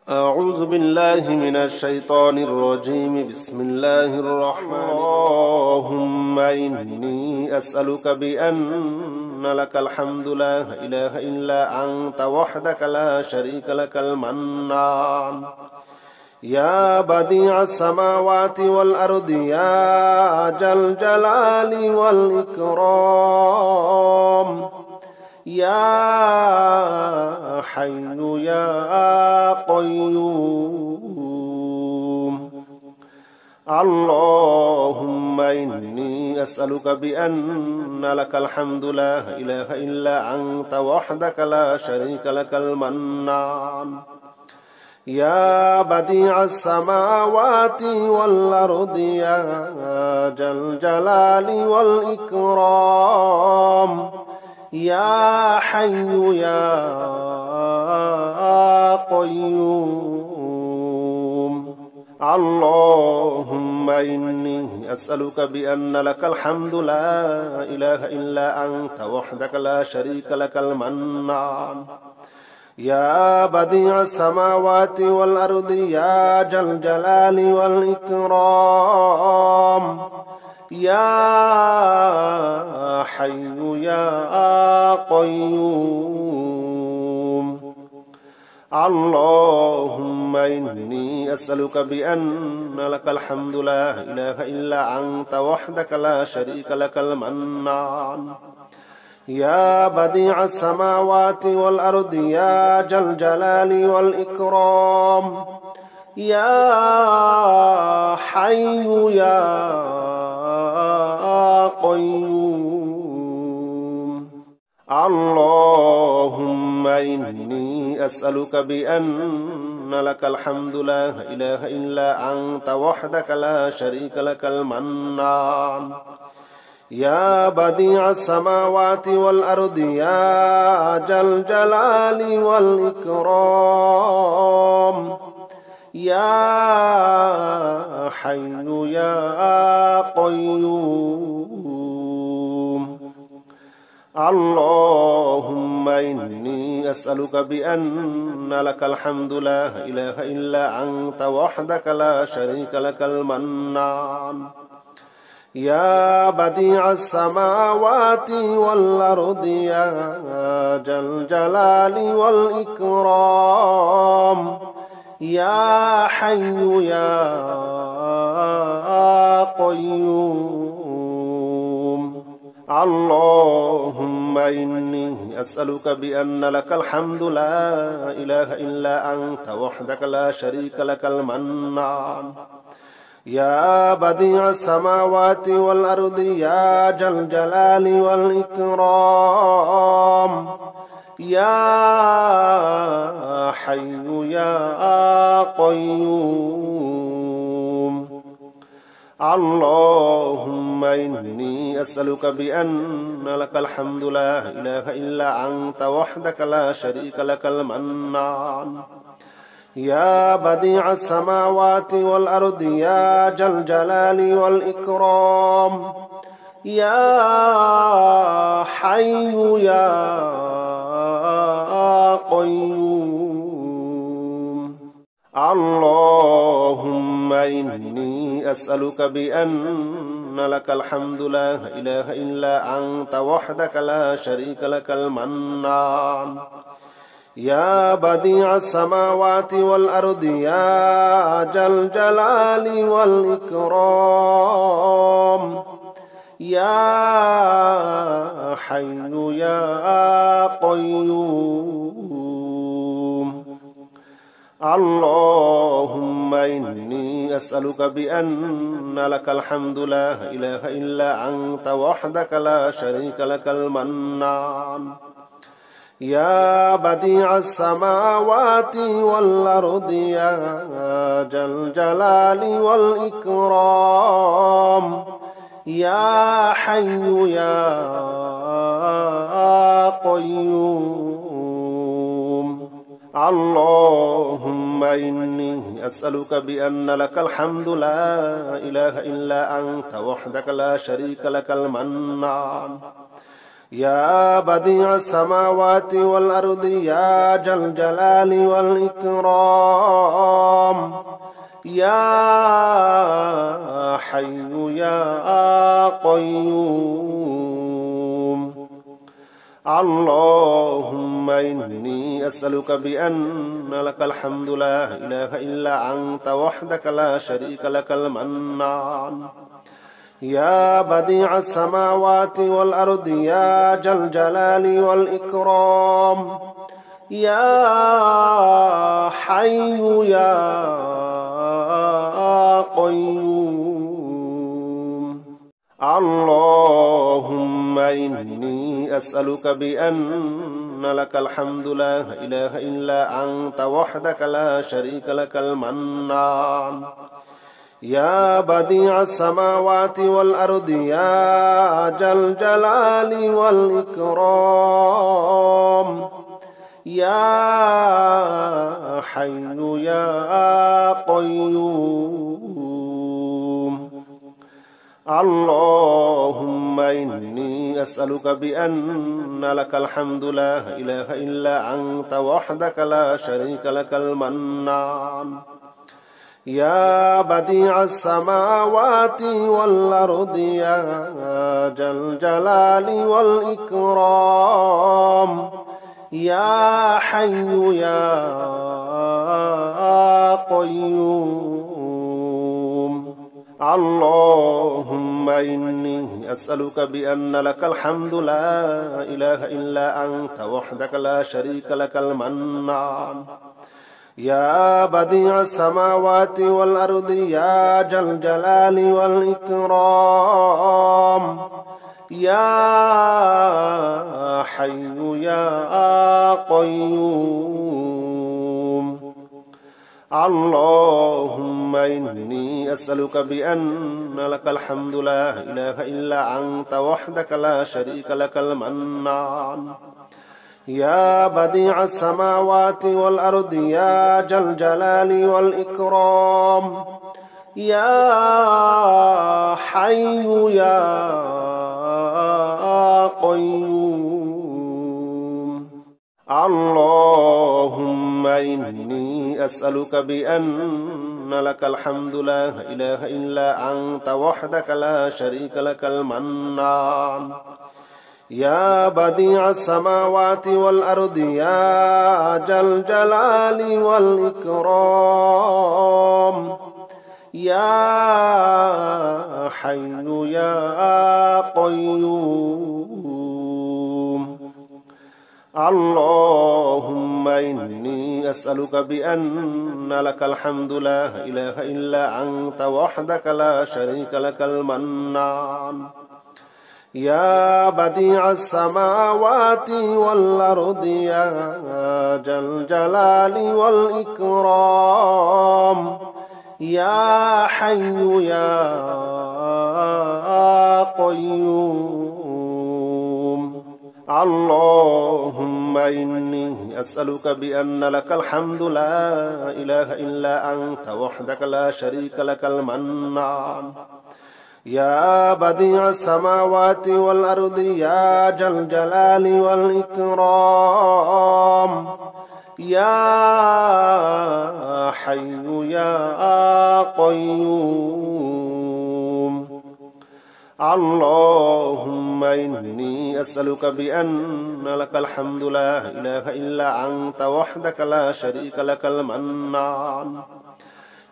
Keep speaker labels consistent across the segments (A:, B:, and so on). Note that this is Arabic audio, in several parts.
A: أعوذ بالله من الشيطان الرجيم. بسم الله الرحمن اللهم إني أسألك بأن لك الحمد لا إله إلا أنت وحدك لا شريك لك المنان يا بديع السماوات والأرض يا ذا الجلال والإكرام يا حي يا قيوم. اللهم إني أسألك بأن لك الحمد لا إله إلا أنت وحدك لا شريك لك المنان يا بديع السماوات والأرض يا ذا الجلال والإكرام يا حي يا قيوم. اللهم إني أسألك بأن لك الحمد لا إله إلا أنت وحدك لا شريك لك المنان يا بديع السماوات والأرض يا ذا الجلال والإكرام يا حي يا قيوم. اللهم إني أسألك بأن لك الحمد لا إله إلا أنت وحدك لا شريك لك المنان يا بديع السماوات والأرض يا ذا الجلال والإكرام يا حي يا قيوم. اللهم إني أسألك بأن لك الحمد لا إله إلا أنت وحدك لا شريك لك المنان يا بديع السماوات والأرض يا ذا الجلال والإكرام يا حي يا قيوم. اللهم إني أسألك بأن لك الحمد لا إله إلا أنت وحدك لا شريك لك المنان يا بديع السماوات والأرض يا ذا الجلال والإكرام يا حي يا قيوم. اللهم إني أسألك بأن لك الحمد لا إله إلا أنت وحدك لا شريك لك المنان يا بديع السماوات والأرض يا ذا الجلال والإكرام يا حي يا قيوم. اللهم إني أسألك بأن لك الحمد لا إله إلا أنت وحدك لا شريك لك المنان يا بديع السماوات والأرض يا ذا الجلال والإكرام يا حي يا قيوم. اللهم إني أسألك بأن لك الحمد لا إله إلا أنت وحدك لا شريك لك المنان يا بديع السماوات والأرض يا ذا الجلال والإكرام يا حي يا قيوم. اللهم إني أسألك بأن لك الحمد لا إله إلا أنت وحدك لا شريك لك المنان يا بديع السماوات والأرض يا ذا الجلال والإكرام يا حي يا قيوم. اللهم إني أسألك بأن لك الحمد لا إله إلا أنت وحدك لا شريك لك المنان يا بديع السماوات والأرض يا ذا الجلال والإكرام يا حي يا قيوم. اللهم إني أسألك بأن لك الحمد لا إله إلا أنت وحدك لا شريك لك المنان. يا بديع السماوات والأرض يا ذا الجلال والإكرام. يا حي يا قيوم. اللهم إني أسألك بأن لك الحمد لا إله إلا أنت وحدك لا شريك لك المنان. يا بديع السماوات والأرض يا ذا الجلال والإكرام. يا حي يا قيوم. اللهم إني أسألك بأن لك الحمد لا إله إلا أنت وحدك لا شريك لك المنان. يا بديع السماوات والأرض يا ذا الجلال والإكرام. يا حي يا قيوم. اللهم إني أسألك بأن لك الحمد لا إله إلا أنت وحدك لا شريك لك المنان. يا بديع السماوات والأرض يا ذا الجلال والإكرام. يا حي يا قيوم. اللهم إني أسألك بأن لك الحمد لا إله إلا أنت وحدك لا شريك لك المنان. يا بديع السماوات والأرض يا ذا الجلال والإكرام. يا حي يا قيوم. اللهم إني أسألك بأن لك الحمد لا إله إلا أنت وحدك لا شريك لك المنان. يا بديع السماوات والأرض يا ذا الجلال والإكرام. يا حي يا قيوم. اللهم إني أسألك بأن لك الحمد لا إله إلا أنت وحدك لا شريك لك المنان. يا بديع السماوات والأرض يا ذا الجلال والإكرام. يا حي يا قيوم. اللهم إني أسألك بأن لك الحمد لا إله إلا أنت وحدك لا شريك لك المنان. يا بديع السماوات والأرض يا ذا الجلال والإكرام. يا حي يا قيوم. اللهم إني أسألك بأن لك الحمد لا إله إلا أنت وحدك لا شريك لك المنان.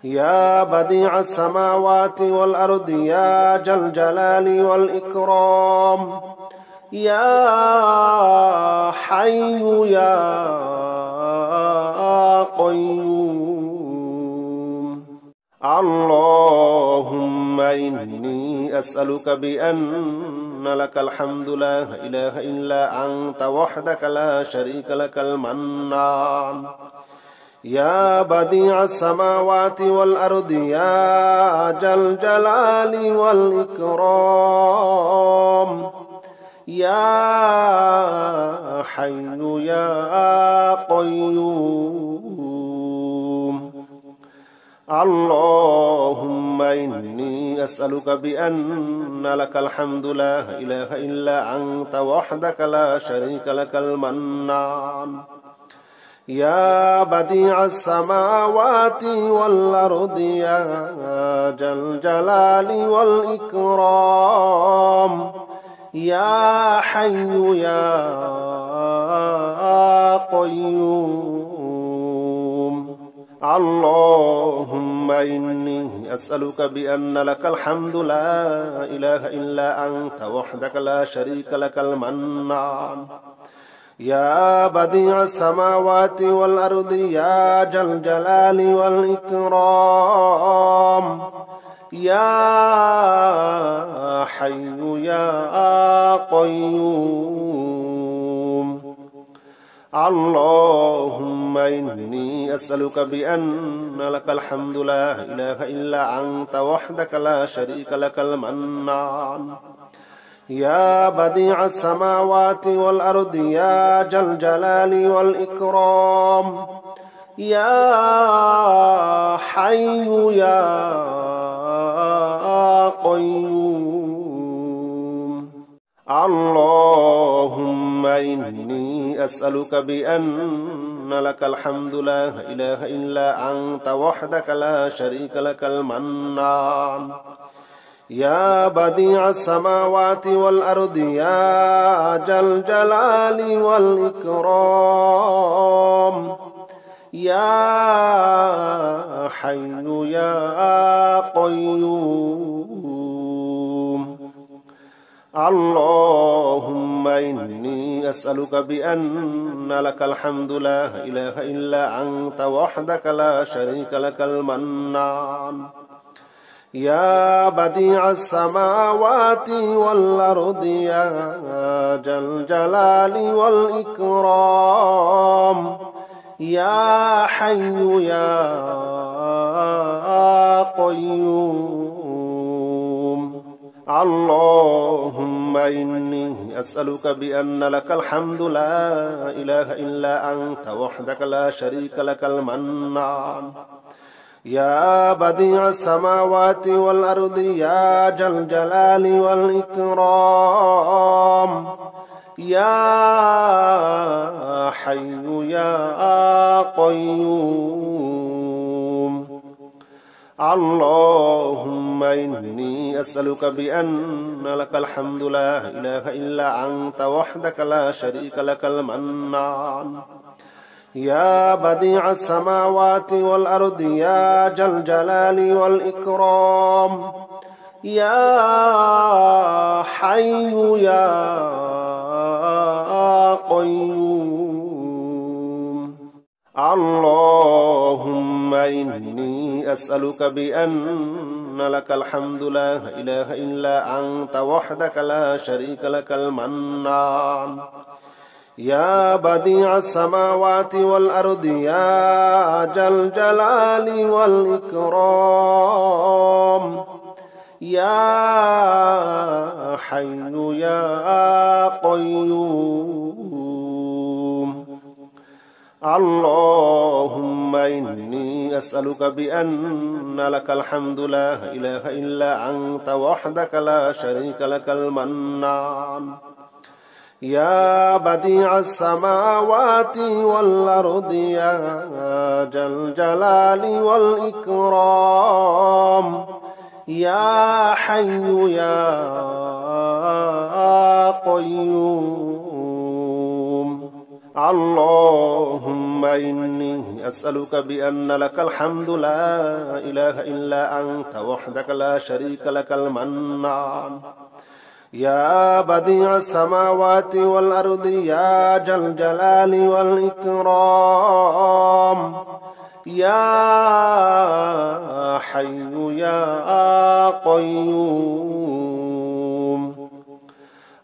A: يا بديع السماوات والأرض يا ذا الجلال والإكرام. يا حي يا قيوم. اللهم إني أسألك بأن لك الحمد لا إله إلا أنت وحدك لا شريك لك المنان. يا بديع السماوات والأرض يا ذا الجلال والإكرام. يا حي يا قيوم. اللهم إني أسألك بأن لك الحمد لا إله إلا أنت وحدك لا شريك لك المنان. يا بديع السماوات والأرض يا ذا الجلال والإكرام يا حي يا قيوم اللهم إني أسألك بأن لك الحمد لا إله إلا أنت وحدك لا شريك لك المنان يا بديع السماوات والأرض يا ذا الجلال والإكرام يا حي يا قيوم اللهم إني أسألك بأن لك الحمد لا إله إلا أنت وحدك لا شريك لك المنان يا بديع السماوات والأرض يا ذا الجلال والإكرام يا حي يا قيوم اللهم إني أسألك بأن لك الحمد لا إله إلا أنت وحدك لا شريك لك المنان يا بديع السماوات والأرض يا ذا الجلال والإكرام يا حي يا قيوم اللهم إني أسألك بأن لك الحمد لا إله إلا أنت وحدك لا شريك لك المنان يا بديع السماوات والأرض يا ذا الجلال والإكرام يا حي يا قيوم اللهم إني أسألك بأن لك الحمد لا إله إلا أنت وحدك لا شريك لك المنان يا بديع السماوات والأرض يا ذا الجلال والإكرام يا حي يا قيوم اللهم إني أسألك بأن لك الحمد لا إله إلا أنت وحدك لا شريك لك المنان يا بديع السماوات والأرض يا ذا الجلال والإكرام يا حي يا قيوم اللهم إني أسألك بأن لك الحمد لا إله إلا أنت وحدك لا شريك لك المنان يا بديع السماوات والأرض يا ذا الجلال والإكرام يا حي يا قيوم اللهم إني أسألك بأن لك الحمد لا إله إلا أنت وحدك لا شريك لك المنان يا بديع السماوات والأرض يا ذا الجلال والإكرام يا حي يا قيوم اللهم إني أسألك بأن لك الحمد لا إله إلا أنت وحدك لا شريك لك المنان يا بديع السماوات والأرض يا ذا الجلال والإكرام يا حي يا قيوم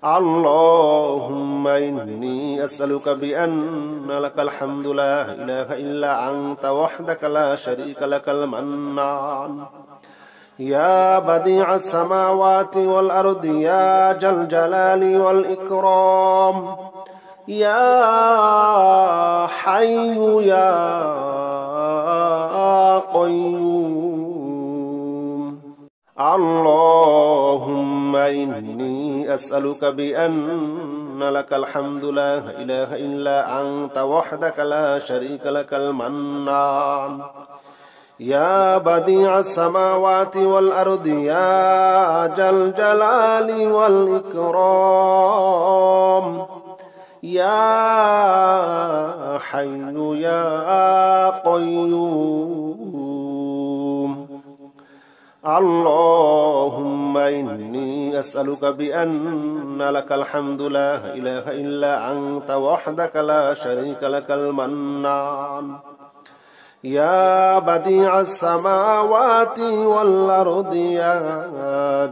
A: اللهم إني أسألك بأن لك الحمد لا إله إلا أنت وحدك لا شريك لك المنان يا بديع السماوات والأرض يا ذا الجلال والإكرام يا حي يا قيوم اللهم إني أسألك بأن لك الحمد لا إله إلا أنت وحدك لا شريك لك المنان يا بديع السماوات والأرض يا ذا الجلال والإكرام يا حي يا قيوم اللهم إني أسألك بأن لك الحمد لا إله إلا أنت وحدك لا شريك لك المنان يا بديع السماوات والأرض يا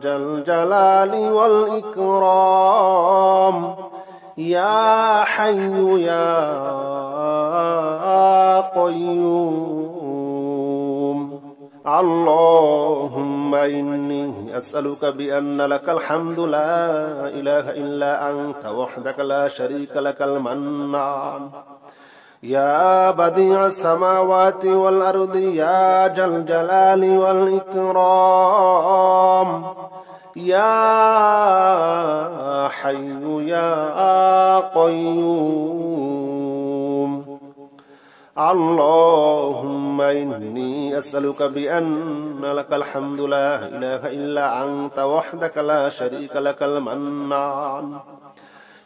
A: ذا الجلال والإكرام يا حي يا قيوم اللهم إني أسألك بأن لك الحمد لا إله إلا أنت وحدك لا شريك لك المنان يا بديع السماوات والأرض يا ذا الجلال والإكرام يا حي يا قيوم اللهم إني أسألك بأن لك الحمد لا إله إلا أنت وحدك لا شريك لك المنان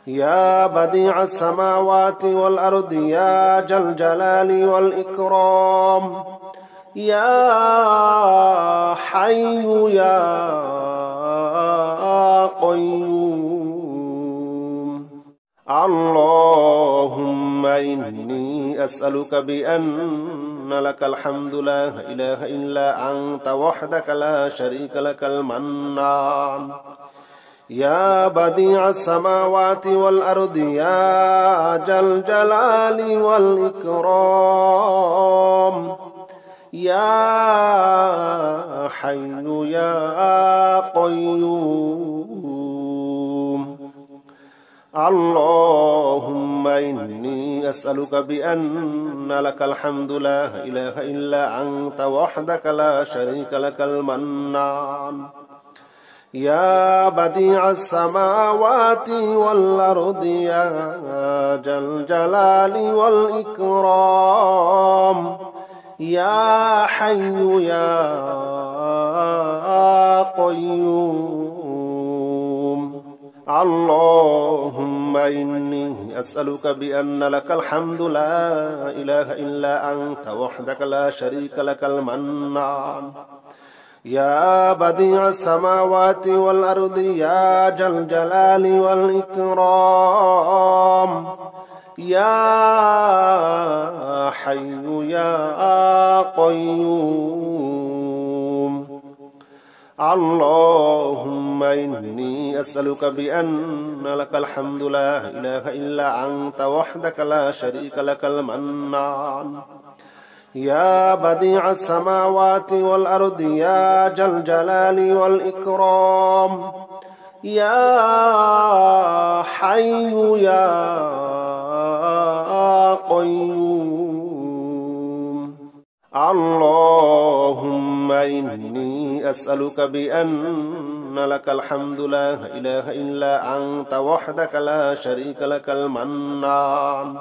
A: يا بديع السماوات والأرض يا ذا الجلال والإكرام يا حي يا قيوم اللهم إني أسألك بأن لك الحمد لا إله إلا أنت وحدك لا شريك لك المنان يا بديع السماوات والأرض يا ذا الجلال والإكرام يا حي يا قيوم اللهم إني أسألك بأن لك الحمد لا إله إلا أنت وحدك لا شريك لك المنان يا بديع السماوات والأرض يا ذا الجلال والإكرام يا حي يا قيوم اللهم إني أسألك بأن لك الحمد لا إله إلا أنت وحدك لا شريك لك المنان يا بديع السماوات والأرض يا ذا الجلال والإكرام يا حي يا قيوم اللهم إني أسألك بأن لك الحمد لا إله إلا أنت وحدك لا شريك لك المنان يا بديع السماوات والأرض يا ذا الجلال والإكرام يا حي يا قيوم اللهم إني أسألك بأن لك الحمد لا إله إلا أنت وحدك لا شريك لك المنان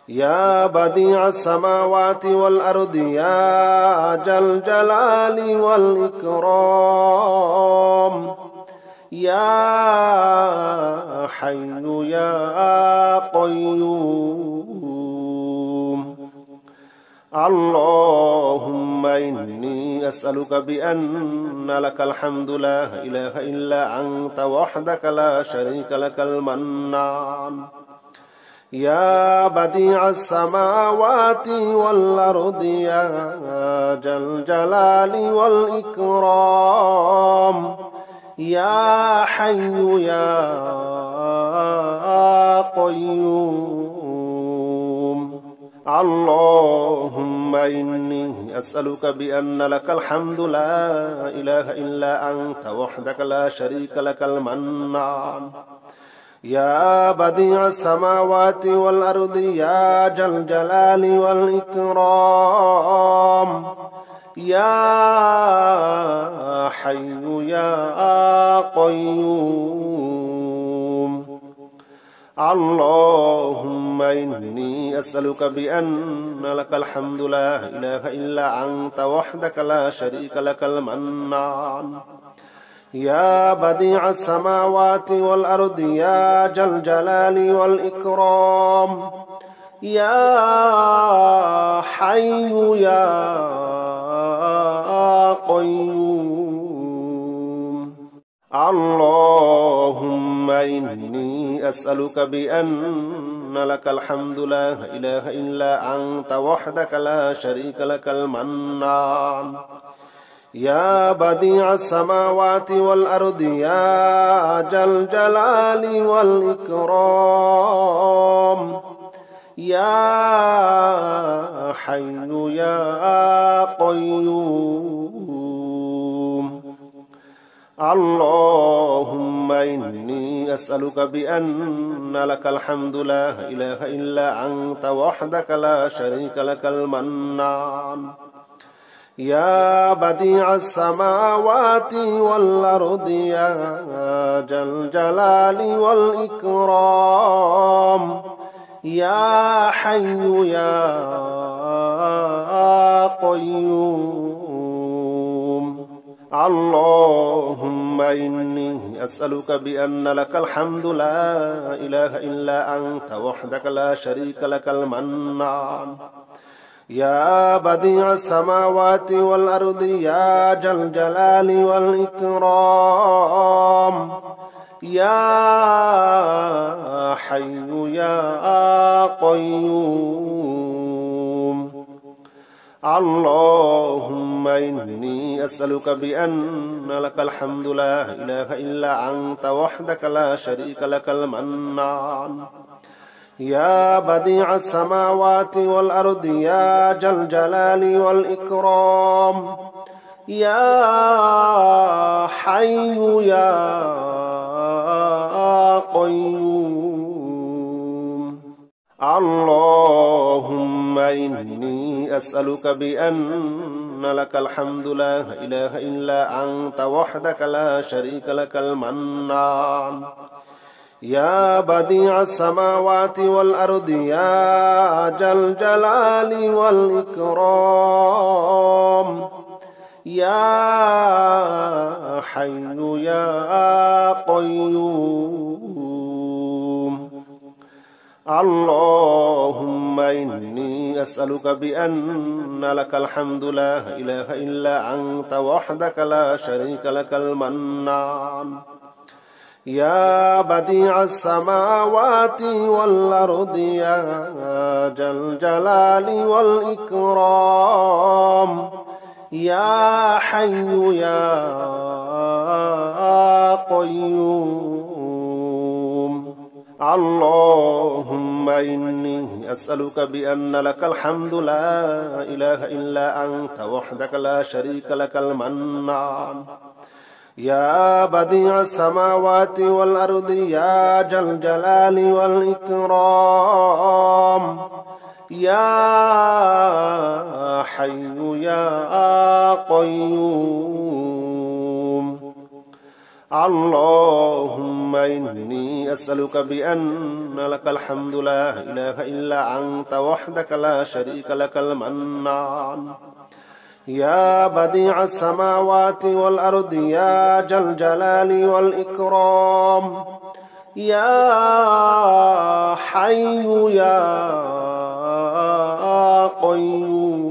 A: يا بديع السماوات والأرض يا ذا الجلال والإكرام يا حي يا قيوم اللهم إني أسألك بأن لك الحمد لا إله إلا أنت وحدك لا شريك لك المنان يا بديع السماوات والأرض يا ذا الجلال والإكرام يا حي يا قيوم اللهم إني أسألك بأن لك الحمد لا إله إلا أنت وحدك لا شريك لك المنان يا بديع السماوات والأرض يا ذا الجلال والإكرام يا حي يا قيوم اللهم إني أسألك بأن لك الحمد لا إله إلا أنت وحدك لا شريك لك المنان يا بديع السماوات والأرض يا ذا الجلال والإكرام يا حي يا قيوم اللهم إني أسألك بأن لك الحمد لا إله إلا أنت وحدك لا شريك لك المنان يا بديع السماوات والأرض يا ذا الجلال والإكرام يا حي يا قيوم اللهم إني أسألك بأن لك الحمد لا إله إلا أنت وحدك لا شريك لك المنان يا بديع السماوات والأرض يا ذا الجلال والإكرام يا حي يا قيوم اللهم إني أسألك بأن لك الحمد لا إله إلا أنت وحدك لا شريك لك المنان يا بديع السماوات والأرض يا ذا الجلال والإكرام يا حي يا قيوم اللهم إني أسألك بأن لك الحمد لا إله إلا أنت وحدك لا شريك لك المنان يا بديع السماوات والأرض يا ذا الجلال والإكرام يا حي يا قيوم اللهم إني أسألك بأن لك الحمد لا إله إلا أنت وحدك لا شريك لك المنان يا بديع السماوات والأرض يا ذا الجلال والإكرام يا حي يا قيوم اللهم إني أسألك بأن لك الحمد لا إله إلا أنت وحدك لا شريك لك المنان يا بديع السماوات والأرض يا ذا الجلال والإكرام يا حي يا قيوم اللهم إني أسألك بأن لك الحمد لا إله إلا أنت وحدك لا شريك لك المنان يا بديع السماوات والأرض يا ذا الجلال والإكرام يا حي يا قيوم اللهم إني أسألك بأن لك الحمد لا إله إلا أنت وحدك لا شريك لك المنان يا بديع السماوات والأرض يا ذا الجلال والإكرام يا حي يا قيوم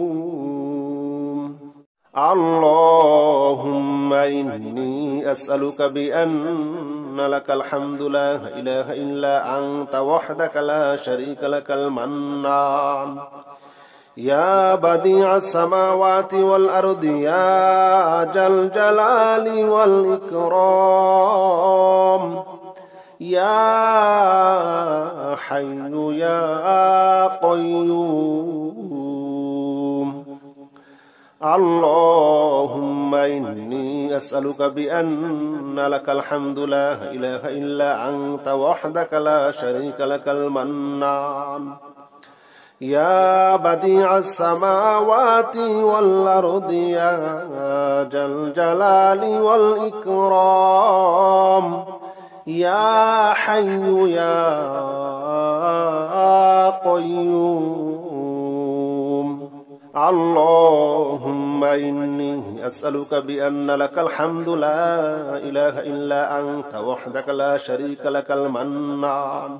A: اللهم إني أسألك بأن لك الحمد لا إله إلا أنت وحدك لا شريك لك المنان يا بديع السماوات والأرض يا ذا الجلال والإكرام يا حي يا قيوم اللهم إني أسألك بأن لك الحمد لا إله إلا أنت وحدك لا شريك لك المنان يا بديع السماوات والأرض يا ذا الجلال والإكرام يا حي يا قيوم. اللهم إني أسألك بأن لك الحمد لا إله إلا أنت وحدك لا شريك لك المنان.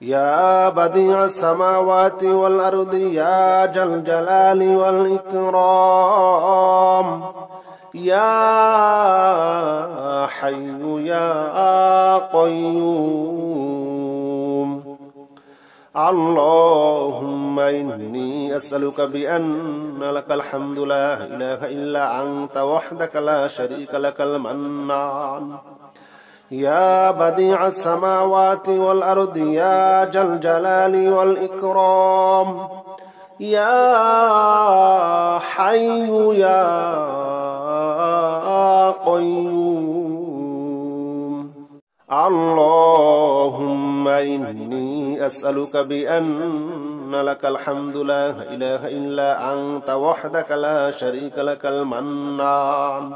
A: يا بديع السماوات والأرض يا ذا الجلال والإكرام. يا حي يا قيوم. اللهم إني أسألك بأن لك الحمد لا إله إلا أنت وحدك لا شريك لك المنان. يا بديع السماوات والأرض يا ذا الجلال والإكرام. يا حي يا قيوم. اللهم إني أسألك بأن لك الحمد لا إله إلا أنت وحدك لا شريك لك المنان.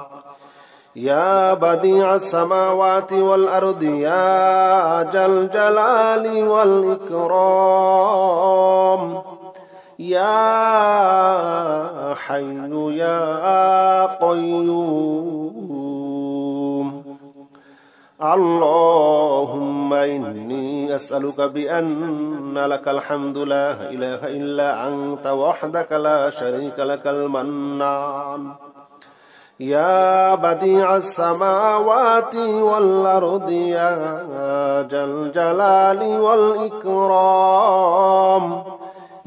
A: يا بديع السماوات والأرض يا ذا الجلال والإكرام. يا حي يا قيوم. اللهم إني أسألك بأن لك الحمد لا إله إلا أنت وحدك لا شريك لك المنان. يا بديع السماوات والأرض يا ذا الجلال والإكرام.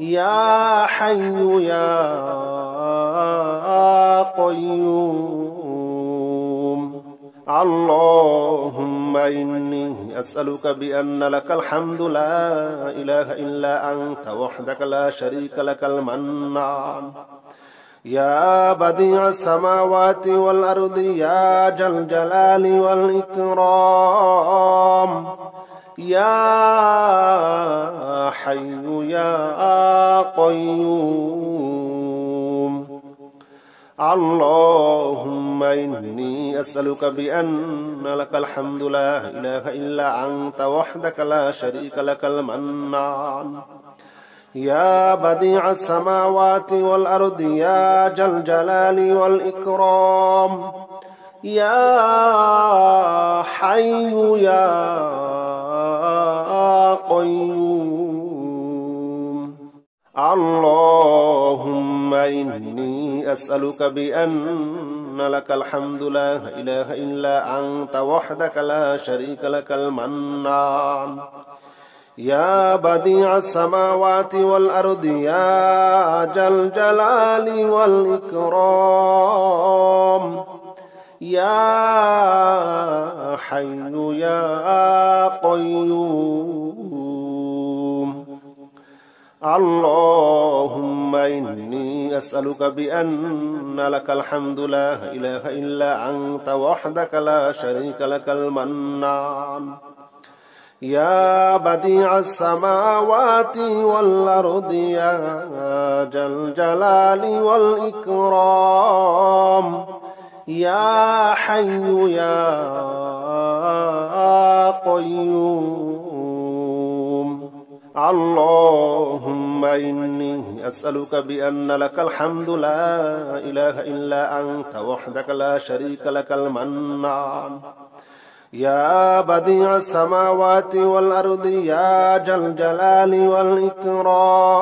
A: يا حي يا قيوم. اللهم إني أسألك بأن لك الحمد لا إله إلا أنت وحدك لا شريك لك المنان. يا بديع السماوات والأرض يا ذا الجلال والإكرام. يا حي يا قيوم. اللهم إني أسألك بأن لك الحمد لا إله إلا أنت وحدك لا شريك لك المنان. يا بديع السماوات والأرض يا ذا الجلال والإكرام. يا حي يا قيوم. اللهم إني أسألك بأن لك الحمد لا إله إلا أنت وحدك لا شريك لك المنان. يا بديع السماوات والأرض يا ذا الجلال والإكرام. يا حي يا قيوم. اللهم إني أسألك بأن لك الحمد لا إله إلا أنت وحدك لا شريك لك المنان. يا بديع السماوات والأرض يا ذا الجلال والإكرام. يا حي يا قيوم. اللهم إني أسألك بأن لك الحمد لا إله إلا أنت وحدك لا شريك لك المنان. يا بديع السماوات والأرض يا ذا الجلال والإكرام.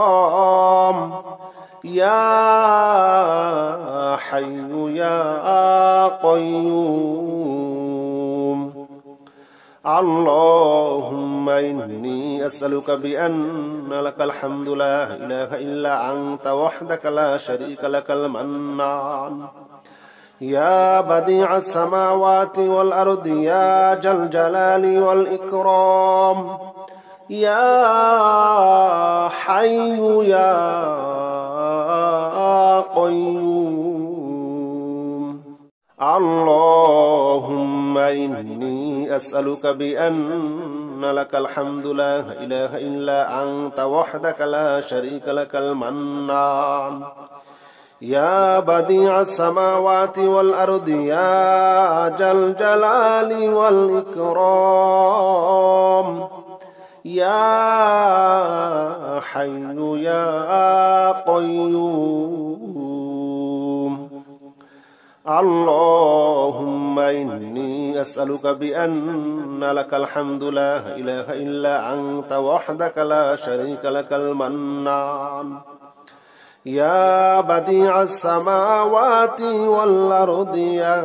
A: يا حي يا قيوم. اللهم إني أسألك بأن لك الحمد لا إله إلا أنت وحدك لا شريك لك المنان. يا بديع السماوات والأرض يا ذا الجلال والإكرام. يا حي يا قيوم. اللهم إني أسألك بأن لك الحمد لا إله إلا أنت وحدك لا شريك لك المنان. يا بديع السماوات والأرض يا ذا الجلال والإكرام يا حي يا قيوم اللهم إني أسألك بأن لك الحمد لا إله إلا أنت وحدك لا شريك لك المنان يا بديع السماوات والأرض يا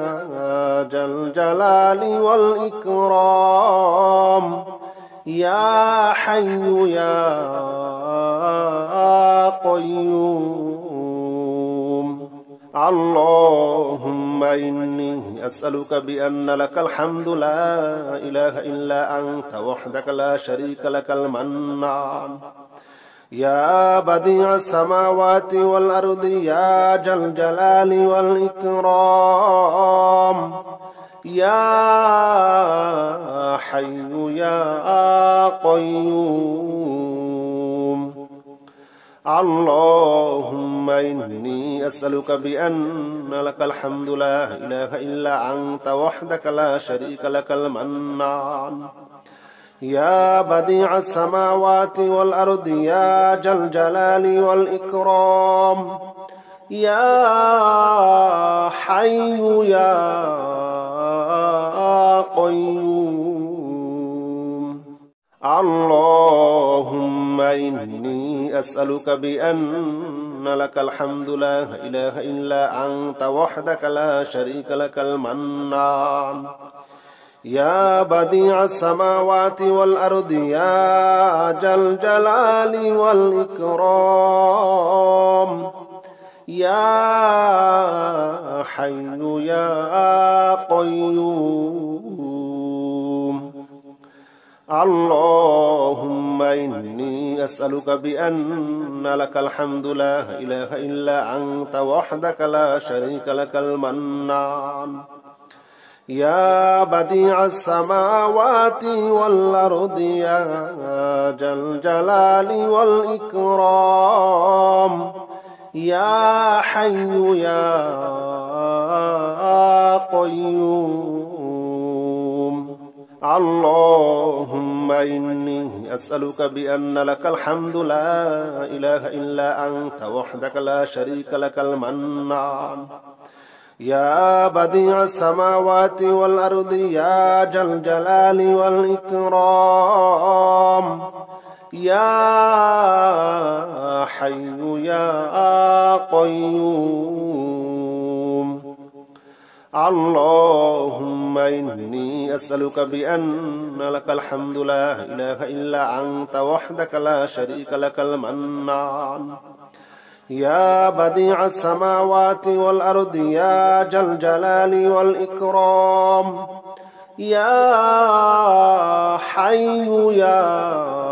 A: ذا الجلال والإكرام يا حي يا قيوم اللهم إني أسألك بأن لك الحمد لا إله إلا أنت وحدك لا شريك لك المنان يا بديع السماوات والأرض يا ذا الجلال والإكرام يا حي يا قيوم اللهم إني أسألك بأن لك الحمد لا إله إلا أنت وحدك لا شريك لك المنان يا بديع السماوات والأرض يا ذا الجلال والإكرام يا حي يا قيوم اللهم إني أسألك بأن لك الحمد لا إله إلا أنت وحدك لا شريك لك المنان يا بديع السماوات والأرض يا ذا الجلال والإكرام يا حي يا قيوم اللهم إني أسألك بأن لك الحمد لا إله إلا أنت وحدك لا شريك لك المنان يا بديع السماوات والأرض يا ذا الجلال والإكرام يا حي يا قيوم اللهم إني أسألك بأن لك الحمد لا إله إلا أنت وحدك لا شريك لك المنان يا بديع السماوات والأرض يا ذا الجلال والإكرام يا حي يا قيوم اللهم إني أسألك بأن لك الحمد لا إله إلا أنت وحدك لا شريك لك المنان يا بديع السماوات والأرض يا ذا الجلال والإكرام يا حي يا